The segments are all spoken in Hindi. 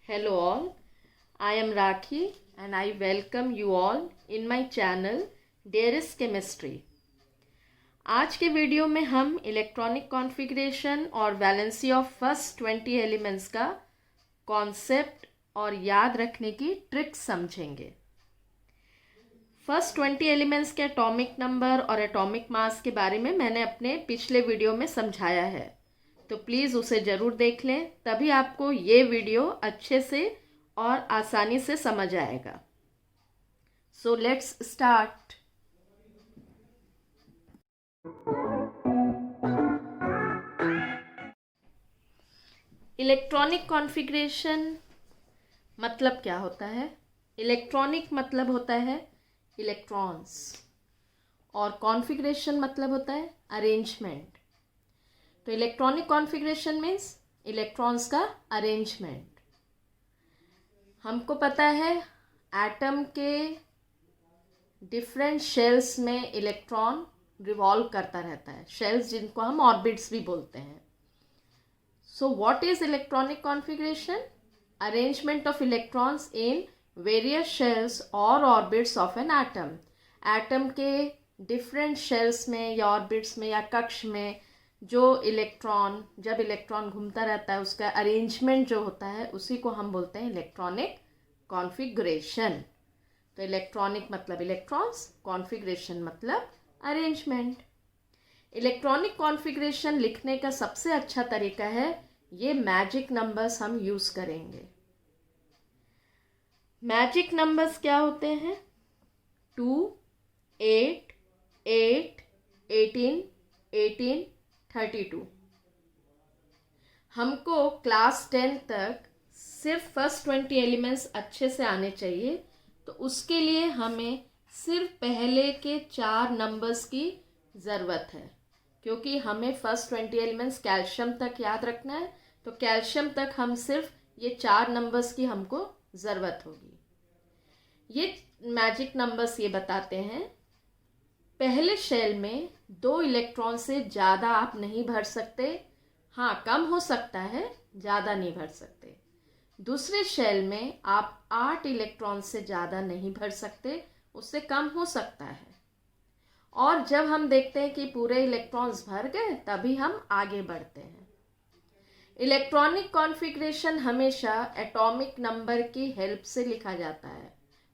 Hello all, I am Rakhi and I welcome you all in my channel Dairies Chemistry। आज के वीडियो में हम इलेक्ट्रॉनिक कॉन्फ़िगरेशन और वैलेंसी ऑफ फर्स्ट 20 एलिमेंट्स का कॉन्सेप्ट और याद रखने की ट्रिक्स समझेंगे। फर्स्ट 20 एलिमेंट्स के एटॉमिक नंबर और एटॉमिक मास के बारे में मैंने अपने पिछले वीडियो में समझाया है, तो प्लीज़ उसे ज़रूर देख लें, तभी आपको ये वीडियो अच्छे से और आसानी से समझ आएगा। So let's start. Electronic configuration मतलब क्या होता है? इलेक्ट्रॉनिक मतलब होता है इलेक्ट्रॉन्स और कॉन्फ़िगरेशन मतलब होता है अरेंजमेंट। तो इलेक्ट्रॉनिक कॉन्फ़िगरेशन मीन्स इलेक्ट्रॉन्स का अरेंजमेंट। हमको पता है एटम के डिफरेंट शेल्स में इलेक्ट्रॉन रिवॉल्व करता रहता है, शेल्स जिनको हम ऑर्बिट्स भी बोलते हैं। So what is electronic configuration? Arrangement of electrons in various shells और orbits of an atom. Atom के डिफरेंट शेल्स में या ऑर्बिट्स में या कक्ष में जो जब इलेक्ट्रॉन घूमता रहता है उसका अरेंजमेंट जो होता है उसी को हम बोलते हैं इलेक्ट्रॉनिक कॉन्फ़िगरेशन। तो इलेक्ट्रॉनिक मतलब इलेक्ट्रॉन्स, कॉन्फ़िगरेशन मतलब अरेंजमेंट। इलेक्ट्रॉनिक कॉन्फ़िगरेशन लिखने का सबसे अच्छा तरीका है ये मैजिक नंबर्स हम यूज़ करेंगे। मैजिक नंबर्स क्या होते हैं? 2, 8, 8, 18, 18, 32। हमको क्लास 10 तक सिर्फ फर्स्ट 20 एलिमेंट्स अच्छे से आने चाहिए, तो उसके लिए हमें सिर्फ पहले के 4 नंबर्स की ज़रूरत है, क्योंकि हमें फर्स्ट 20 एलिमेंट्स कैल्शियम तक याद रखना है। तो कैल्शियम तक हम सिर्फ ये 4 नंबर्स की हमको ज़रूरत होगी। ये मैजिक नंबर्स ये बताते हैं पहले शेल में 2 इलेक्ट्रॉन से ज़्यादा आप नहीं भर सकते। हाँ, कम हो सकता है, ज़्यादा नहीं भर सकते। दूसरे शेल में आप 8 इलेक्ट्रॉन से ज़्यादा नहीं भर सकते, उससे कम हो सकता है। और जब हम देखते हैं कि पूरे इलेक्ट्रॉन्स भर गए तभी हम आगे बढ़ते हैं। इलेक्ट्रॉनिक कॉन्फ़िगरेशन हमेशा एटॉमिक नंबर की हेल्प से लिखा जाता है।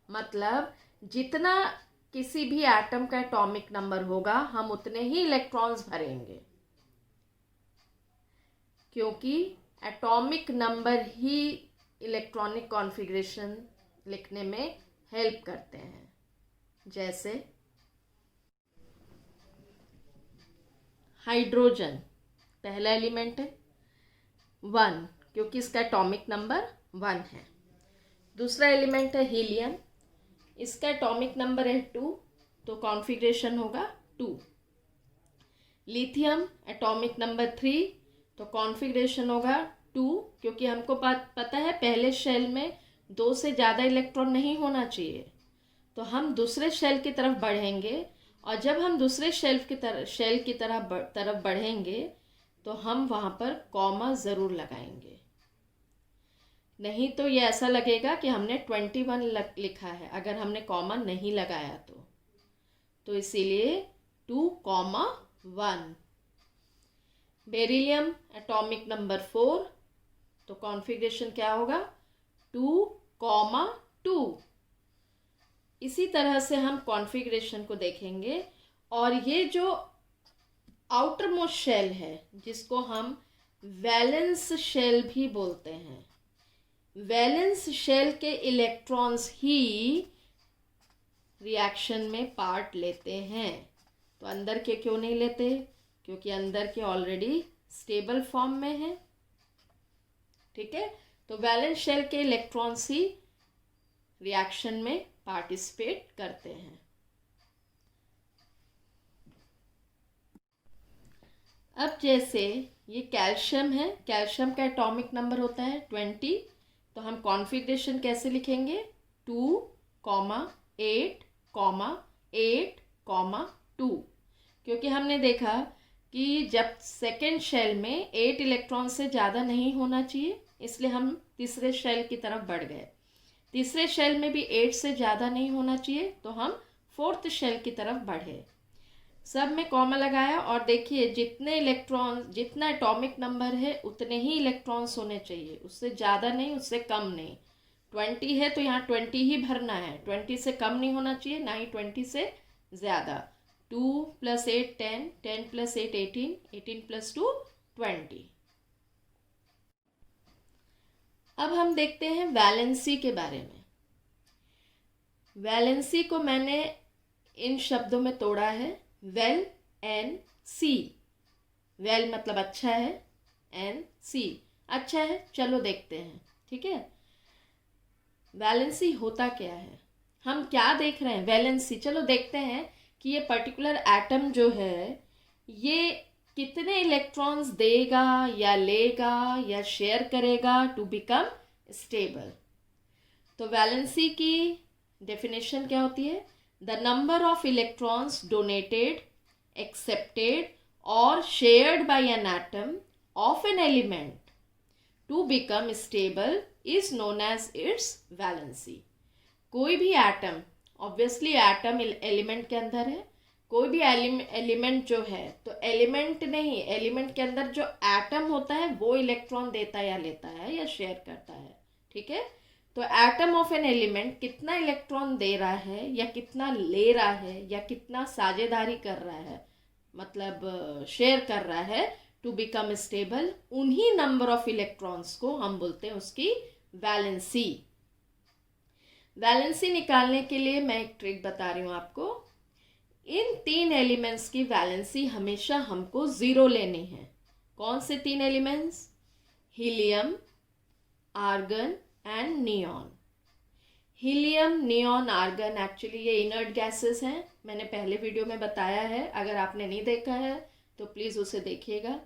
मतलब जितना किसी भी एटम का एटॉमिक नंबर होगा हम उतने ही इलेक्ट्रॉन्स भरेंगे, क्योंकि एटॉमिक नंबर ही इलेक्ट्रॉनिक कॉन्फ़िगरेशन लिखने में हेल्प करते हैं। जैसे हाइड्रोजन पहला एलिमेंट है 1, क्योंकि इसका एटॉमिक नंबर 1 है। दूसरा एलिमेंट है हीलियम, इसका एटॉमिक नंबर है 2, तो कॉन्फ़िगरेशन होगा 2। लिथियम एटॉमिक नंबर 3, तो कॉन्फ़िगरेशन होगा 2, क्योंकि हमको पता है पहले शेल में 2 से ज़्यादा इलेक्ट्रॉन नहीं होना चाहिए। तो हम दूसरे शेल की तरफ बढ़ेंगे, और जब हम दूसरे शेल की तरफ बढ़ेंगे तो हम वहाँ पर कॉमा ज़रूर लगाएंगे, नहीं तो ये ऐसा लगेगा कि हमने 21 लिखा है अगर हमने कॉमा नहीं लगाया तो इसीलिए 2,1। बेरिलियम एटॉमिक नंबर 4, तो कॉन्फ़िगरेशन क्या होगा 2,2। इसी तरह से हम कॉन्फ़िगरेशन को देखेंगे। और ये जो आउटर मोस्ट शेल है जिसको हम वैलेंस शेल भी बोलते हैं, वैलेंस शेल के इलेक्ट्रॉन्स ही रिएक्शन में पार्ट लेते हैं। तो अंदर के क्यों नहीं लेते? क्योंकि अंदर के ऑलरेडी स्टेबल फॉर्म में है। ठीक है, तो वैलेंस शेल के इलेक्ट्रॉन्स ही रिएक्शन में पार्टिसिपेट करते हैं। अब जैसे ये कैल्शियम है, कैल्शियम का एटॉमिक नंबर होता है 20, तो हम कॉन्फ़िगरेशन कैसे लिखेंगे 2,8,8,2, क्योंकि हमने देखा कि जब सेकेंड शेल में 8 इलेक्ट्रॉन से ज़्यादा नहीं होना चाहिए, इसलिए हम तीसरे शेल की तरफ बढ़ गए। तीसरे शेल में भी 8 से ज़्यादा नहीं होना चाहिए, तो हम फोर्थ शेल की तरफ बढ़े। सब में कॉमा लगाया और देखिए जितने इलेक्ट्रॉन, जितना एटॉमिक नंबर है उतने ही इलेक्ट्रॉन्स होने चाहिए, उससे ज़्यादा नहीं, उससे कम नहीं। 20 है तो यहाँ 20 ही भरना है, 20 से कम नहीं होना चाहिए, ना ही 20 से ज़्यादा। 2 + 8 10, 10 + 8 18, 18 + 2 20। अब हम देखते हैं वैलेंसी के बारे में। वैलेंसी को मैंने इन शब्दों में तोड़ा है, वेल एन सी। वेल मतलब अच्छा है, एन सी अच्छा है। चलो देखते हैं, ठीक है। वैलेंसी होता क्या है, हम क्या देख रहे हैं वैलेंसी। चलो देखते हैं कि ये पर्टिकुलर एटम जो है ये कितने इलेक्ट्रॉन्स देगा या लेगा या शेयर करेगा टू बिकम स्टेबल। तो वैलेंसी की डेफिनेशन क्या होती है, the number of electrons donated, accepted और shared by an atom of an element to become stable is known as its valency. कोई भी एटम, ऑब्वियसली एटम एलिमेंट के अंदर है, कोई भी एलिमेंट जो है, तो एलिमेंट नहीं, एलिमेंट के अंदर जो एटम होता है वो इलेक्ट्रॉन देता है या लेता है या शेयर करता है, ठीक है। तो एटम ऑफ एन एलिमेंट कितना इलेक्ट्रॉन दे रहा है या कितना ले रहा है या कितना साझेदारी कर रहा है, मतलब शेयर कर रहा है टू बिकम स्टेबल, उन्हीं नंबर ऑफ इलेक्ट्रॉन्स को हम बोलते हैं उसकी वैलेंसी। वैलेंसी निकालने के लिए मैं एक ट्रिक बता रही हूँ आपको। इन 3 एलिमेंट्स की वैलेंसी हमेशा हमको 0 लेनी है। कौन से 3 elements, helium, argon and neon. Helium, neon, argon actually ये इनर्ट गैसेस हैं, मैंने पहले वीडियो में बताया है, अगर आपने नहीं देखा है तो प्लीज़ उसे देखिएगा।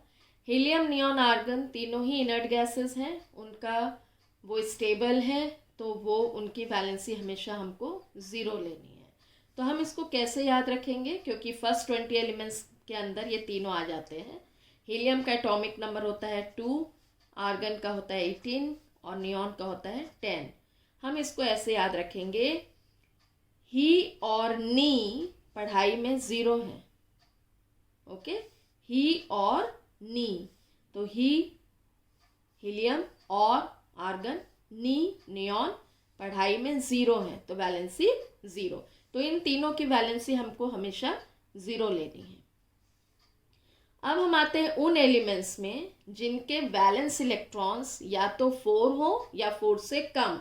हीलियम, नियॉन, आर्गन तीनों ही इनर्ट गैसेस हैं, उनका वो स्टेबल है, तो वो उनकी वैलेंसी हमेशा हमको 0 लेनी है। तो हम इसको कैसे याद रखेंगे, क्योंकि फर्स्ट 20 एलिमेंट्स के अंदर ये तीनों आ जाते हैं। हीलियम का एटॉमिक नंबर होता है 2, आर्गन का होता है 18 और नियॉन का होता है 10। हम इसको ऐसे याद रखेंगे, ही और नी पढ़ाई में 0 है, ओके, ही और नी, तो ही हीलियम और आर्गन, नी नियॉन पढ़ाई में 0 है, तो वैलेंसी 0। तो इन तीनों की वैलेंसी हमको हमेशा 0 लेनी है। अब हम आते हैं उन एलिमेंट्स में जिनके वैलेंस इलेक्ट्रॉन्स या तो 4 हो या 4 से कम।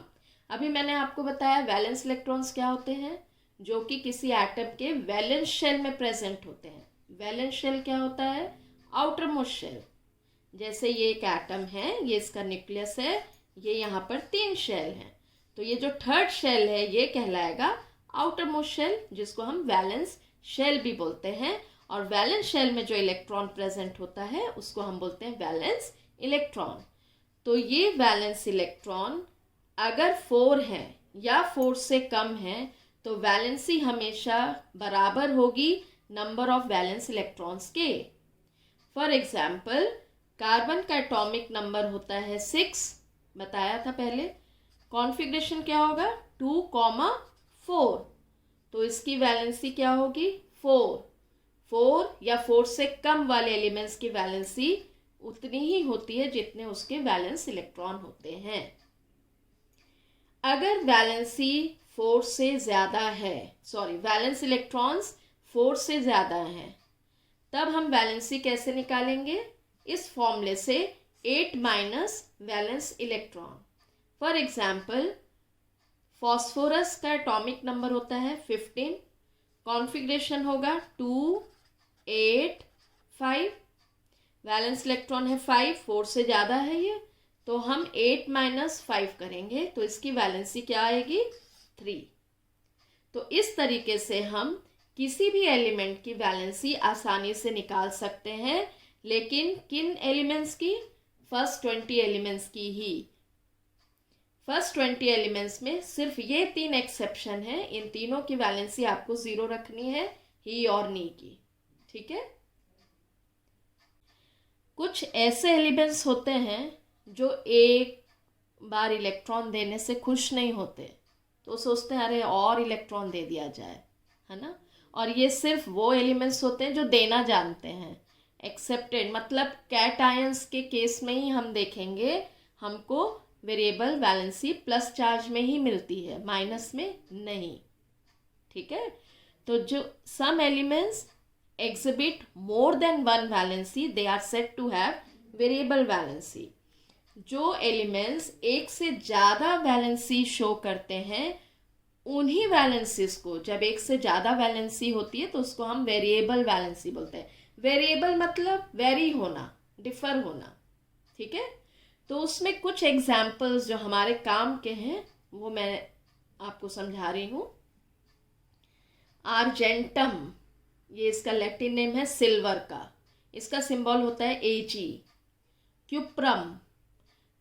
अभी मैंने आपको बताया वैलेंस इलेक्ट्रॉन्स क्या होते हैं, जो कि किसी एटम के वैलेंस शेल में प्रेजेंट होते हैं। वैलेंस शेल क्या होता है, आउटर मोस्ट शेल। जैसे ये एक एटम है, ये इसका न्यूक्लियस है, ये यहाँ पर 3 शेल हैं, तो ये जो थर्ड शेल है ये कहलाएगा आउटर मोस्ट शेल, जिसको हम वैलेंस शेल भी बोलते हैं। और वैलेंस शेल में जो इलेक्ट्रॉन प्रेजेंट होता है उसको हम बोलते हैं वैलेंस इलेक्ट्रॉन। तो ये वैलेंस इलेक्ट्रॉन अगर 4 है या 4 से कम है तो वैलेंसी हमेशा बराबर होगी नंबर ऑफ वैलेंस इलेक्ट्रॉन्स के। फॉर एग्जाम्पल, कार्बन का एटॉमिक नंबर होता है 6, बताया था पहले। कॉन्फ़िगरेशन क्या होगा, 2,4, तो इसकी वैलेंसी क्या होगी 4। 4 या 4 से कम वाले एलिमेंट्स की वैलेंसी उतनी ही होती है जितने उसके वैलेंस इलेक्ट्रॉन होते हैं। अगर वैलेंसी 4 से ज़्यादा है, वैलेंस इलेक्ट्रॉन्स 4 से ज़्यादा हैं, तब हम वैलेंसी कैसे निकालेंगे, इस फॉर्मूले से 8 minus valence electron. For example, phosphorus का एटॉमिक नंबर होता है 15, कॉन्फ़िगरेशन होगा 2, 8, 5, वैलेंस इलेक्ट्रॉन है 5, 4 से ज़्यादा है ये, तो हम 8 माइनस 5 करेंगे तो इसकी वैलेंसी क्या आएगी 3। तो इस तरीके से हम किसी भी एलिमेंट की वैलेंसी आसानी से निकाल सकते हैं, लेकिन किन एलिमेंट्स की, फर्स्ट 20 एलिमेंट्स की ही। फर्स्ट 20 एलिमेंट्स में सिर्फ ये 3 एक्सेप्शन है, इन तीनों की वैलेंसी आपको 0 रखनी है, ही और नी की, ठीक है। कुछ ऐसे एलिमेंट्स होते हैं जो एक बार इलेक्ट्रॉन देने से खुश नहीं होते, तो सोचते हैं अरे और इलेक्ट्रॉन दे दिया जाए, है ना। और ये सिर्फ वो एलिमेंट्स होते हैं जो देना जानते हैं। एक्सेप्टेड मतलब कैटायंस के केस में ही हम देखेंगे हमको वेरिएबल वैलेंसी प्लस चार्ज में ही मिलती है, माइनस में नहीं। ठीक है, तो जो some elements exhibit more than one valency they are said to have variable valency। जो एलिमेंट्स एक से ज़्यादा वैलेंसी शो करते हैं उन्हीं वैलेंसीज को, जब एक से ज़्यादा वैलेंसी होती है तो उसको हम वेरिएबल वैलेंसी बोलते हैं। वेरिएबल मतलब वेरी होना, डिफर होना। ठीक है, तो उसमें कुछ एग्जाम्पल्स जो हमारे काम के हैं वो मैं आपको समझा रही हूँ। आर्जेंटम, ये इसका लैटिन नेम है सिल्वर का, इसका सिंबल होता है Ag। क्यूप्रम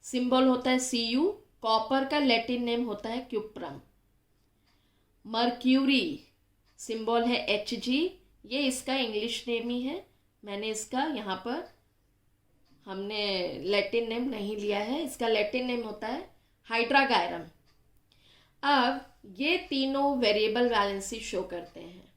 सिंबल होता है Cu, कॉपर का लैटिन नेम होता है क्यूप्रम। मर्क्यूरी सिंबल है Hg, ये इसका इंग्लिश नेम ही है, मैंने इसका यहाँ पर हमने लैटिन नेम नहीं लिया है, इसका लैटिन नेम होता है हाइड्रागायरम। अब ये तीनों वेरिएबल वैलेंसी शो करते हैं।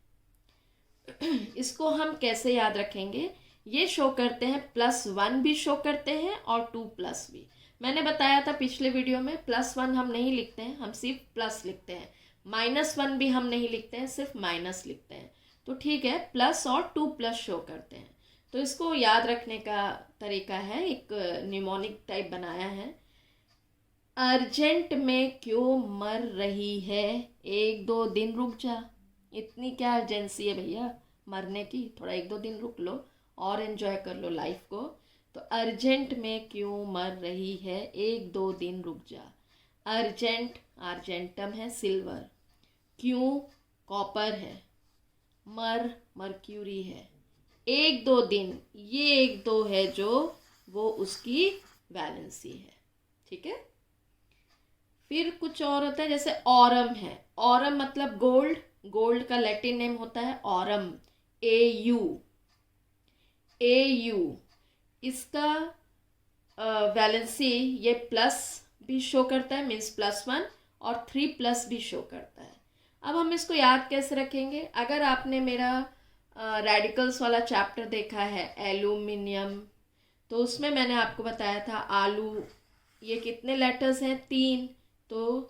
इसको हम कैसे याद रखेंगे, ये शो करते हैं +1 भी शो करते हैं और 2+ भी। मैंने बताया था पिछले वीडियो में +1 हम नहीं लिखते हैं, हम सिर्फ प्लस लिखते हैं। -1 भी हम नहीं लिखते हैं, सिर्फ माइनस लिखते हैं। तो ठीक है, प्लस और 2+ शो करते हैं। तो इसको याद रखने का तरीका है, एक न्यूमोनिक टाइप बनाया है। अर्जेंट में क्यों मर रही है, 1-2 दिन रुक जा। इतनी क्या अर्जेंसी है भैया मरने की, थोड़ा 1-2 दिन रुक लो और एंजॉय कर लो लाइफ को। तो अर्जेंट में क्यों मर रही है, 1-2 दिन रुक जा। अर्जेंट आर्जेंटम है सिल्वर, क्यों कॉपर है, मर्क्यूरी है, 1-2 दिन ये 1-2 है जो वो उसकी वैलेंसी है। ठीक है, फिर कुछ और होता है जैसे ऑरम है। ऑरम मतलब गोल्ड, गोल्ड का लैटिन नेम होता है ऑरम, AU। इसका वैलेंसी ये प्लस भी शो करता है, मीन्स +1, और 3+ भी शो करता है। अब हम इसको याद कैसे रखेंगे, अगर आपने मेरा रेडिकल्स वाला चैप्टर देखा है एल्यूमिनियम, तो उसमें मैंने आपको बताया था आलू, ये कितने लेटर्स हैं, 3, तो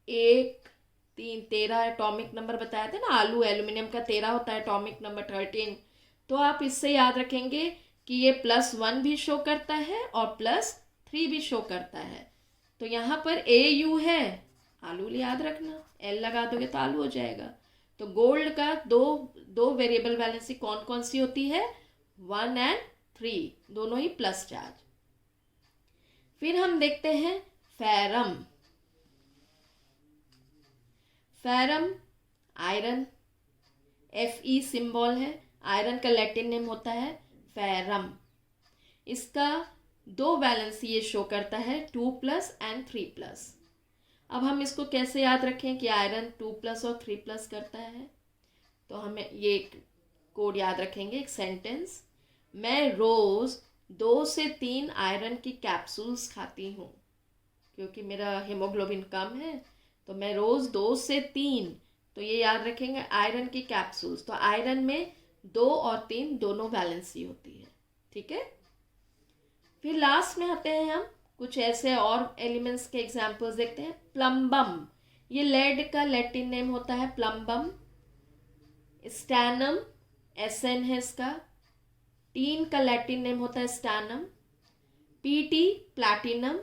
1, 3, 13 एटॉमिक नंबर बताया था ना। आलू एल्यूमिनियम का 13 होता है, एटॉमिक नंबर 13। तो आप इससे याद रखेंगे कि ये +1 भी शो करता है और +3 भी शो करता है। तो यहाँ पर AU है, आलू याद रखना, L लगा दोगे तो आलू हो जाएगा। तो गोल्ड का दो वेरिएबल वैलेंसी कौन कौन सी होती है, 1 और 3, दोनों ही प्लस चार्ज। फिर हम देखते हैं ferrum. Ferrum iron, Fe symbol है, आयरन का लैटिन नेम होता है फेरम। इसका 2 वैलेंसी ये शो करता है, 2+ और 3+। अब हम इसको कैसे याद रखें कि आयरन 2+ और 3+ करता है, तो हमें ये कोड याद रखेंगे, एक सेंटेंस, मैं रोज़ 2 से 3 आयरन की कैप्सूल्स खाती हूँ, क्योंकि मेरा हीमोग्लोबिन कम है, तो मैं रोज़ 2 से 3, तो ये याद रखेंगे आयरन की कैप्सूल्स। तो आयरन में 2 और 3 दोनों वैलेंसी होती है। ठीक है, फिर लास्ट में आते हैं हम कुछ ऐसे और एलिमेंट्स के एग्जाम्पल्स देखते हैं। प्लम्बम, ये लेड का लैटिन नेम होता है प्लम्बम। स्टैनम SN है इसका, टीन का लैटिन नेम होता है स्टैनम। PT प्लैटिनम,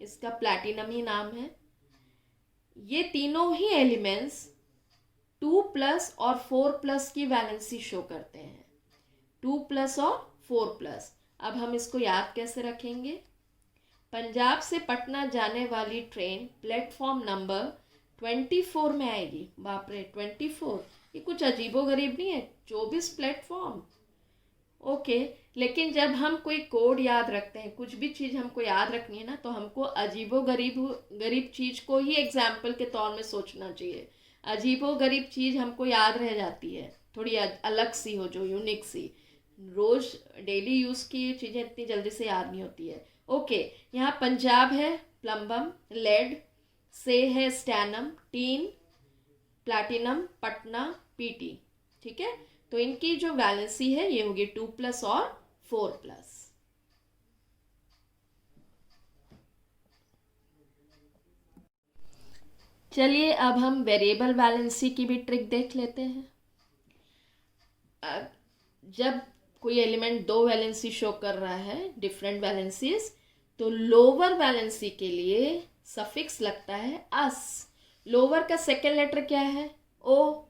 इसका प्लैटिनम ही नाम है। ये तीनों ही एलिमेंट्स 2+ और 4+ की वैलेंसी शो करते हैं, 2+ और 4+। अब हम इसको याद कैसे रखेंगे, पंजाब से पटना जाने वाली ट्रेन प्लेटफॉर्म नंबर 24 में आएगी। बाप रे 24, ये कुछ अजीबोगरीब नहीं है, 24 प्लेटफॉर्म। ओके, लेकिन जब हम कोई कोड याद रखते हैं, कुछ भी चीज़ हमको याद रखनी है ना, तो हमको गरीब चीज़ को ही एग्जाम्पल के तौर में सोचना चाहिए। अजीबोगरीब चीज़ हमको याद रह जाती है, थोड़ी अलग सी हो, जो यूनिक सी। रोज डेली यूज़ की चीज़ें इतनी जल्दी से याद नहीं होती है। ओके, यहाँ पंजाब है प्लम्बम, लेड, से है स्टैनम, टीन प्लैटिनम, पटना पीटी। ठीक है, तो इनकी जो वैलेंसी है ये होगी 2+ और 4+। चलिए अब हम वेरिएबल वैलेंसी की भी ट्रिक देख लेते हैं। जब कोई एलिमेंट दो वैलेंसी शो कर रहा है, डिफरेंट वैलेंसीज, तो लोअर वैलेंसी के लिए सफिक्स लगता है अस। लोअर का सेकेंड लेटर क्या है? ओ,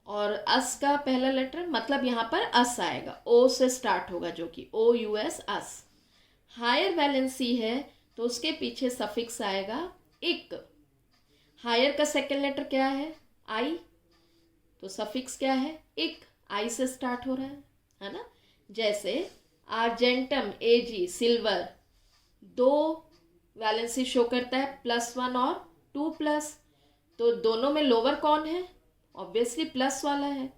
और अस का पहला लेटर, मतलब यहाँ पर अस आएगा, ओ से स्टार्ट होगा, जो कि OUS, अस। हायर वैलेंसी है तो उसके पीछे सफिक्स आएगा इक। हायर का सेकेंड लेटर क्या है? आई, तो सफिक्स क्या है? इक, आई से स्टार्ट हो रहा है ना। जैसे आर्जेंटम, AG, सिल्वर, दो वैलेंसी शो करता है +1 और 2+, तो दोनों में लोअर कौन है? ऑब्वियसली प्लस वाला है,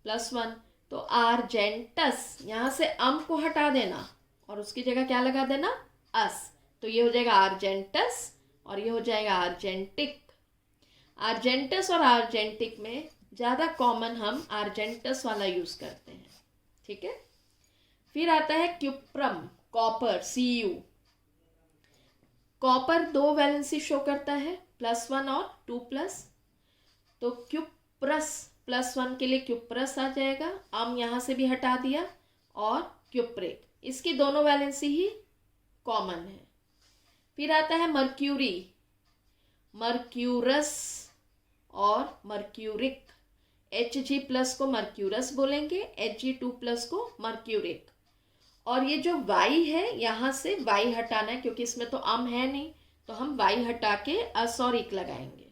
+1। तो आर्जेंटस, यहाँ से अम को हटा देना और उसकी जगह क्या लगा देना? अस, तो ये हो जाएगा आर्जेंटस और ये हो जाएगा आर्जेंटिक। आर्जेंटस और आर्जेंटिक में ज़्यादा कॉमन हम आर्जेंटस वाला यूज़ करते हैं। ठीक है, फिर आता है क्यूप्रम, कॉपर, Cu। कॉपर दो वैलेंसी शो करता है +1 और 2+, तो क्यूप्रस, +1 के लिए क्यूप्रस आ जाएगा, अम यहाँ से भी हटा दिया, और क्यूप्रिक, इसकी दोनों वैलेंसी ही कॉमन है। फिर आता है मर्क्यूरी, मर्क्यूरस और मर्क्यूरिक। Hg+ को मर्क्यूरस बोलेंगे, Hg2+ को मर्क्यूरिक। और ये जो Y है, यहाँ से Y हटाना है क्योंकि इसमें तो अम है नहीं, तो हम Y हटा के अस और इक लगाएंगे।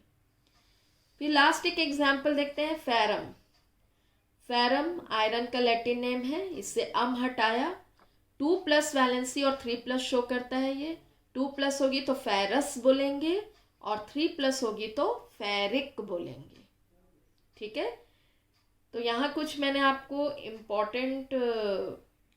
फिर लास्ट एक एग्जाम्पल देखते हैं, फेरम। फेरम आयरन का लैटिन नेम है, इससे अम हटाया, 2+ वैलेंसी और 3+ शो करता है। ये 2+ होगी तो फेरस बोलेंगे और 3+ होगी तो फेरिक बोलेंगे। ठीक है, तो यहाँ कुछ मैंने आपको इम्पॉर्टेंट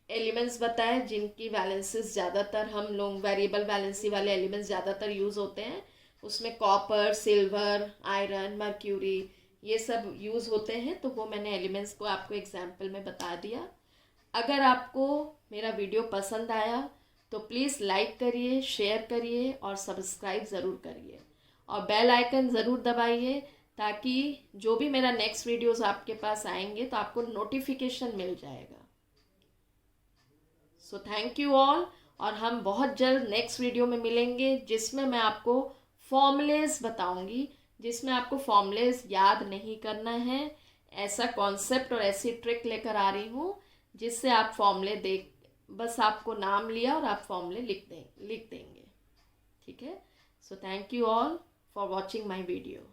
एलिमेंट्स बताए जिनकी वैलेंसीज ज़्यादातर हम लोग, वेरिएबल वैलेंसी वाले एलिमेंट्स ज़्यादातर यूज़ होते हैं। उसमें कॉपर, सिल्वर, आयरन, मर्क्यूरी, ये सब यूज़ होते हैं, तो वो मैंने एलिमेंट्स को आपको एग्जाम्पल में बता दिया। अगर आपको मेरा वीडियो पसंद आया तो प्लीज़ लाइक करिए, शेयर करिए और सब्सक्राइब ज़रूर करिए, और बेल आइकन ज़रूर दबाइए ताकि जो भी मेरा नेक्स्ट वीडियोस आपके पास आएंगे तो आपको नोटिफिकेशन मिल जाएगा। सो थैंक यू ऑल, और हम बहुत जल्द नेक्स्ट वीडियो में मिलेंगे जिसमें मैं आपको फॉर्मूलेज बताऊंगी, जिसमें आपको फॉर्मूलेज याद नहीं करना है। ऐसा कॉन्सेप्ट और ऐसी ट्रिक लेकर आ रही हूँ जिससे आप फॉर्मूले देख, बस आपको नाम लिया और आप फॉर्मूले लिख देंगे। ठीक है, so thank you all for watching my video.